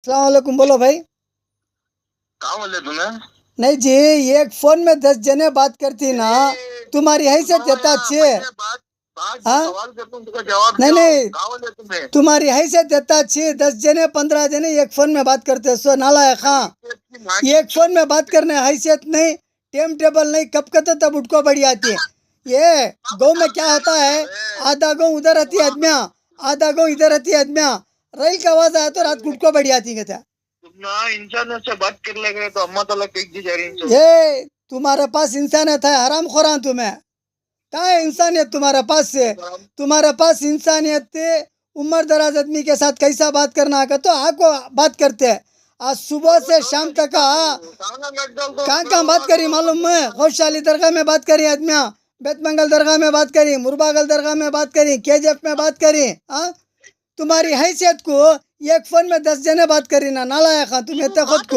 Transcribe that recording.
अस्सलाम वालेकुम। बोलो भाई। कहाँ बोले तुम्हें? नहीं जी, एक फोन में 10 जने बात करती ना। तुम्हारी हैसियत देता अच्छे। मैं बात बात हाँ सवाल करता हूँ, तुमको जवाब नहीं दो। नहीं, कहाँ बोले तुम्हें? तुम्हारी हैसियत देता अच्छी। 10 जने 15 जने एक फोन में बात करते सो नालायक। हाँ, इसकी माँ एक फोन में बात करने हैसियत नहीं, टाइम टेबल नहीं, कब कहते तब उठको बढ़ी आती है। ये गाँव में क्या होता है, आधा गाँव उधर रहती है आदमिया, आधा गाँव इधर रहती है आदमिया। रैल की आवाज आया तो रात को उठको बढ़ी आती है। कहता तुम ना इंसानों से बात कर लगे तो अम्मा ताला फेंक दी जा रही तो। ये तुम्हारे पास इंसानियत है, हराम खोरा तुम्हें। क्या है इंसानियत तुम्हारे पास से? तुम्हारे पास इंसानियत थे। उम्र दराज आदमी के साथ कैसा बात करना का तो आपको बात करते हैं। आज सुबह से शाम तक कहाँ कहाँ बात करी मालूम है? खुशहाली दरगाह में बात करी आदमिया, बेतमंगल दरगाह में बात करी, मुरबागल दरगाह में बात करी, केजीएफ में बात करी। हाँ, तुम्हारी हैसियत को एक फोन में 10 जने बात करी ना नालायक। हाँ, तुम इतने खुद को